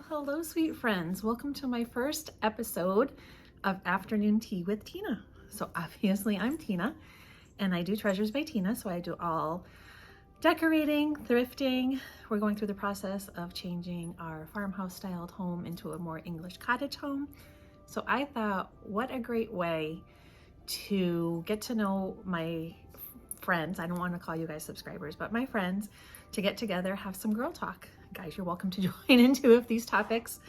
Hello, sweet friends. Welcome to my first episode of Afternoon Tea with Tina. So obviously I'm Tina and I do Treasures by Tina. So I do all decorating, thrifting. We're going through the process of changing our farmhouse styled home into a more English cottage home. So I thought, what a great way to get to know my friends. I don't want to call you guys subscribers, but my friends, to get together, have some girl talk. Guys, you're welcome to join in too if these topics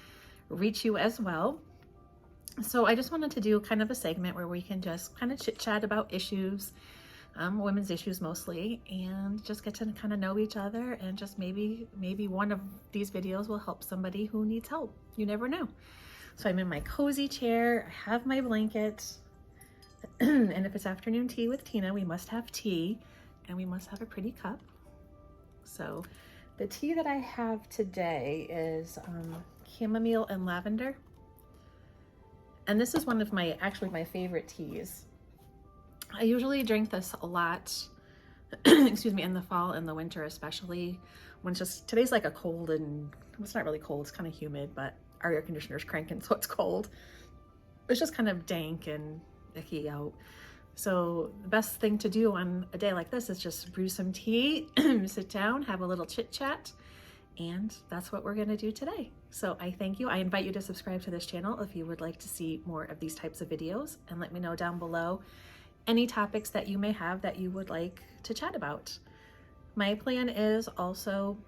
reach you as well. So I just wanted to do kind of a segment where we can just kind of chit chat about issues, women's issues mostly, and just get to kind of know each other, and just maybe one of these videos will help somebody who needs help. You never know. So I'm in my cozy chair, I have my blanket, and if it's afternoon tea with Tina, we must have tea and we must have a pretty cup. So the tea that I have today is chamomile and lavender. And this is one of my favorite teas. I usually drink this a lot, excuse me, in the fall and the winter, especially when today's like a cold, and it's not really cold, it's kind of humid, but our air conditioner's cranking, so it's cold. It's just kind of dank and icky out. So the best thing to do on a day like this is just brew some tea, sit down, have a little chit chat, and that's what we're gonna do today. So I thank you. I invite you to subscribe to this channel if you would like to see more of these types of videos, and let me know down below any topics that you may have that you would like to chat about. My plan is also,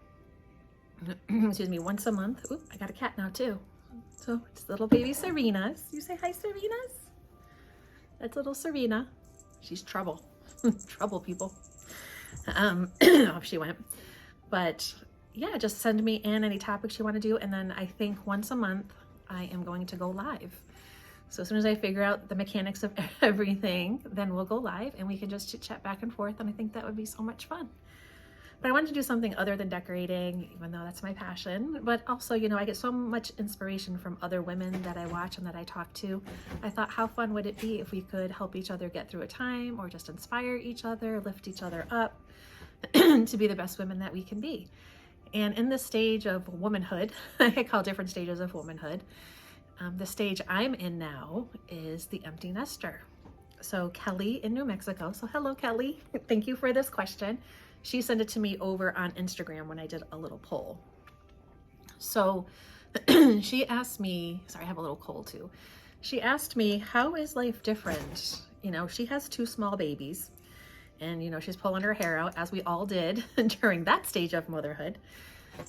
excuse me, once a month. Oop, I got a cat now too. So it's little baby Serena's. You say hi, Serena's? That's little Serena. She's trouble. Trouble, people. Off she went. But yeah, just send me in any topics you want to do. And then I think once a month I am going to go live. So as soon as I figure out the mechanics of everything, then we'll go live and we can just chit chat back and forth. And I think that would be so much fun. But I wanted to do something other than decorating, even though that's my passion. But also, you know, I get so much inspiration from other women that I watch and that I talk to. I thought, how fun would it be if we could help each other get through a time, or just inspire each other, lift each other up to be the best women that we can be. And in this stage of womanhood, I call different stages of womanhood, the stage I'm in now is the empty nester. So Kelly in New Mexico, so hello Kelly, thank you for this question. She sent it to me over on Instagram when I did a little poll. So she asked me, sorry, I have a little cold too. She asked me, how is life different? You know, she has two small babies and, you know, she's pulling her hair out, as we all did during that stage of motherhood.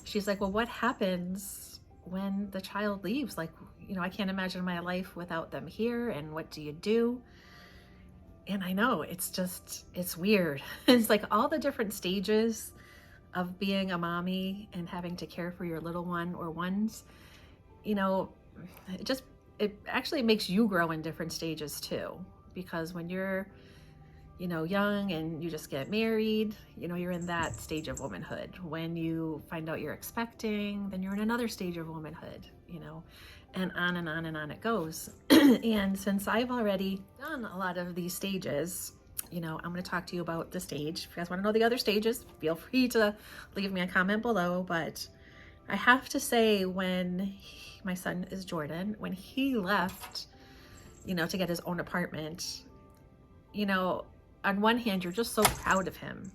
She's like, well, what happens when the child leaves? Like, you know, I can't imagine my life without them here. And what do you do? And I know it's weird. It's like all the different stages of being a mommy and having to care for your little one or ones, you know, it actually makes you grow in different stages too. Because when you're, you know, young and you just get married, you know, you're in that stage of womanhood. When you find out you're expecting, then you're in another stage of womanhood, you know, and on and on and on it goes. And since I've already done a lot of these stages, you know, I'm going to talk to you about the stage. If you guys want to know the other stages, feel free to leave me a comment below. But I have to say, my son is Jordan, when he left, you know, to get his own apartment, you know, on one hand, you're just so proud of him.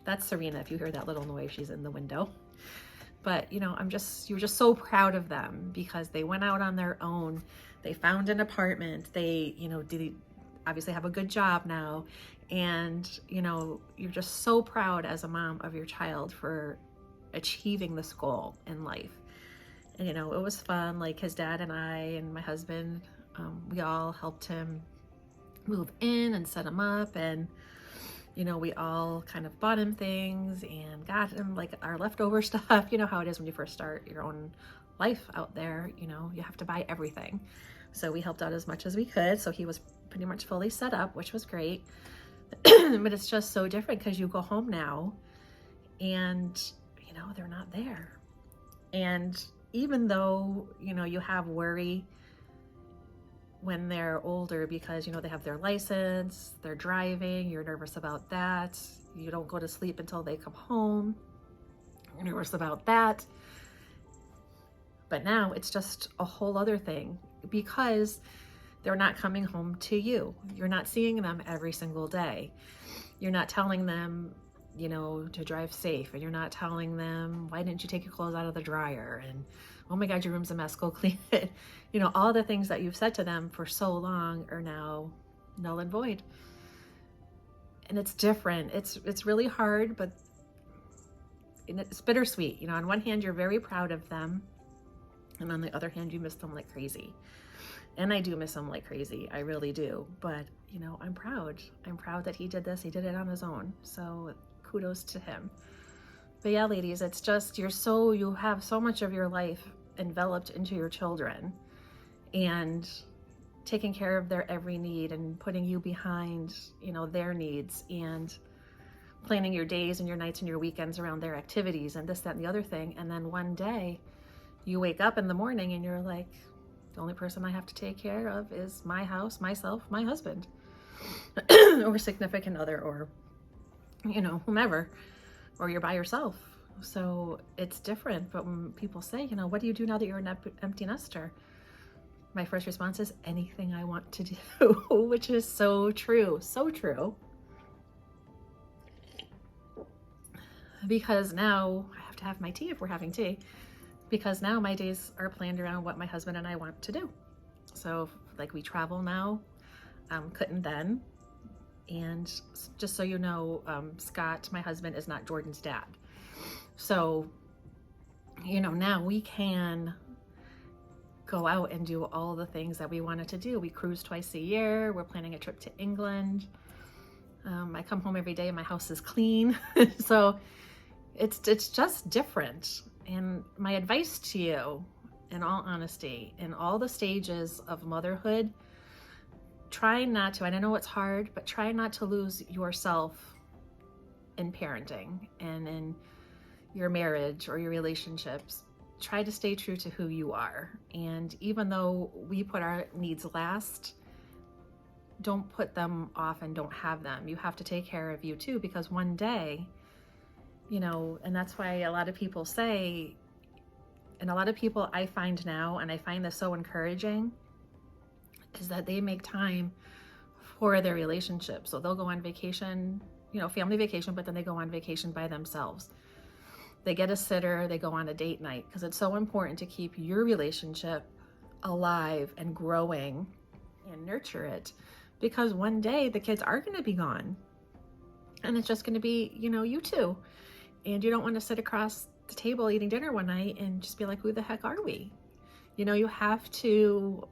That's Serena, if you hear that little noise, she's in the window. But, you know, you're just so proud of them because they went out on their own. They found an apartment. They, you know, obviously have a good job now. And, you know, you're just so proud as a mom of your child for achieving this goal in life. And, you know, it was fun. Like his dad and I and my husband, we all helped him move in and set him up. And, you know, we all kind of bought him things and got him like our leftover stuff. You know how it is when you first start your own life out there, you know, you have to buy everything. So we helped out as much as we could. So he was pretty much fully set up, which was great. But it's just so different because you go home now and, you know, they're not there. And even though, you know, you have worry when they're older because, you know, they have their license, they're driving, you're nervous about that. You don't go to sleep until they come home. You're nervous about that. But now it's just a whole other thing because they're not coming home to you. You're not seeing them every single day. You're not telling them, you know, to drive safe, and you're not telling them, why didn't you take your clothes out of the dryer? And, oh my God, your room's a mess, go clean it. You know, all the things that you've said to them for so long are now null and void. And it's different. It's really hard, but it's bittersweet. You know, on one hand, you're very proud of them, and on the other hand, you miss them like crazy. And I do miss him like crazy. I really do. But, you know, I'm proud. I'm proud that he did this. He did it on his own. So kudos to him. But yeah, ladies, it's just, you have so much of your life enveloped into your children and taking care of their every need and putting you behind, you know, their needs and planning your days and your nights and your weekends around their activities and this, that, and the other thing. And then one day you wake up in the morning and you're like, the only person I have to take care of is my house, myself, my husband, or significant other, or, you know, whomever, or you're by yourself. So it's different. But when people say, you know, what do you do now that you're an empty nester? My first response is anything I want to do, which is so true, so true. Because now I have to have my tea if we're having tea. Because now my days are planned around what my husband and I want to do. So like we travel now, couldn't then. And just so you know, Scott, my husband, is not Jordan's dad. So, you know, now we can go out and do all the things that we wanted to do. We cruise twice a year. We're planning a trip to England. I come home every day and my house is clean. So it's just different. And my advice to you, in all honesty, in all the stages of motherhood, try not to, and I know it's hard, but try not to lose yourself in parenting and in your marriage or your relationships. Try to stay true to who you are. And even though we put our needs last, don't put them off and don't have them. You have to take care of you too, because one day, you know, and that's why a lot of people say, and a lot of people I find now, and I find this so encouraging, is that they make time for their relationship. So they'll go on vacation, you know, family vacation, but then they go on vacation by themselves. They get a sitter, they go on a date night, because it's so important to keep your relationship alive and growing and nurture it, because one day the kids are going to be gone and it's just going to be, you know, you two. And you don't want to sit across the table eating dinner one night and just be like, who the heck are we? You know, you have to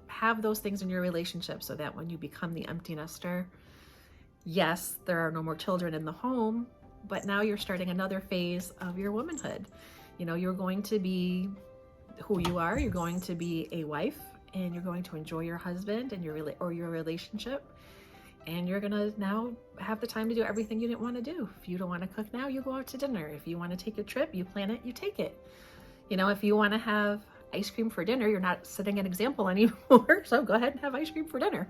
have those things in your relationship so that when you become the empty nester, yes, there are no more children in the home, but now you're starting another phase of your womanhood. You know, you're going to be who you are. You're going to be a wife, and you're going to enjoy your husband and your relationship. And you're gonna now have the time to do everything you didn't want to do. If you don't want to cook now, you go out to dinner. If you want to take a trip, you plan it, you take it. You know, if you want to have ice cream for dinner, you're not setting an example anymore. So go ahead and have ice cream for dinner.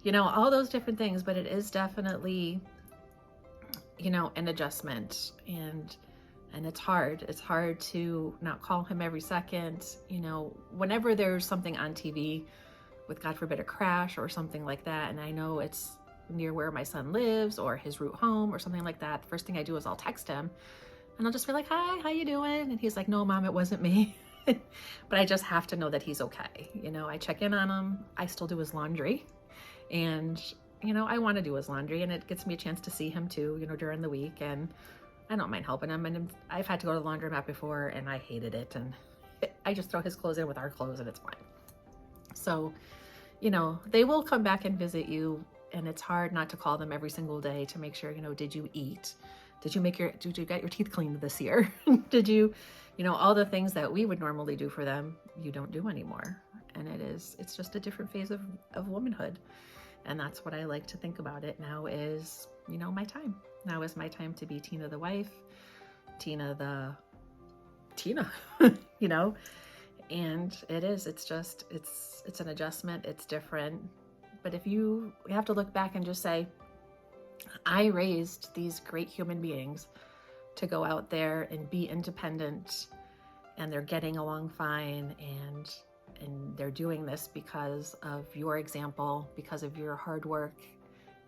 You know, all those different things, but it is definitely, you know, an adjustment, and it's hard. It's hard to not call him every second. You know, whenever there's something on TV with, God forbid, a crash or something like that, and I know it's near where my son lives or his route home or something like that, the first thing I do is I'll text him and I'll just be like, hi, how you doing? And he's like, no, Mom, it wasn't me. But I just have to know that he's okay. You know, I check in on him. I still do his laundry, and, you know, I want to do his laundry, and it gets me a chance to see him too, you know, during the week, and I don't mind helping him. And I've had to go to the laundromat before and I hated it, and I just throw his clothes in with our clothes and it's fine. So, you know, they will come back and visit you, and it's hard not to call them every single day to make sure, you know, did you eat? Did you get your teeth cleaned this year? Did you know, all the things that we would normally do for them, you don't do anymore. And it's just a different phase of womanhood. And that's what I like to think about it now is, you know, my time. Now is my time to be Tina the wife, Tina, you know, and it's an adjustment. It's different. But if you have to look back and just say, I raised these great human beings to go out there and be independent and they're getting along fine, and they're doing this because of your example, because of your hard work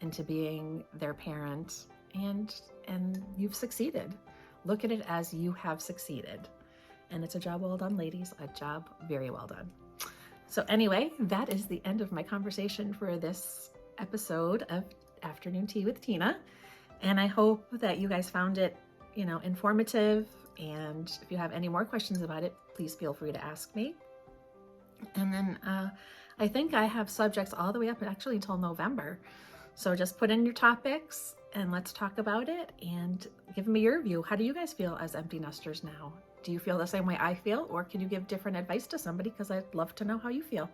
into being their parent, and you've succeeded. Look at it as you have succeeded. And it's a job well done, ladies, a job very well done. So anyway, that is the end of my conversation for this episode of Afternoon Tea with Tina. And I hope that you guys found it, informative. And if you have any more questions about it, please feel free to ask me. And then I think I have subjects all the way up actually until November. So just put in your topics and let's talk about it, and give me your view. How do you guys feel as empty nesters now? Do you feel the same way I feel, or can you give different advice to somebody? Because I'd love to know how you feel.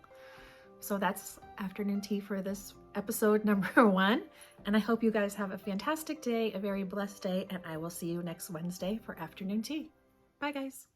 So that's Afternoon Tea for this episode number 1. And I hope you guys have a fantastic day, a very blessed day, and I will see you next Wednesday for Afternoon Tea. Bye, guys.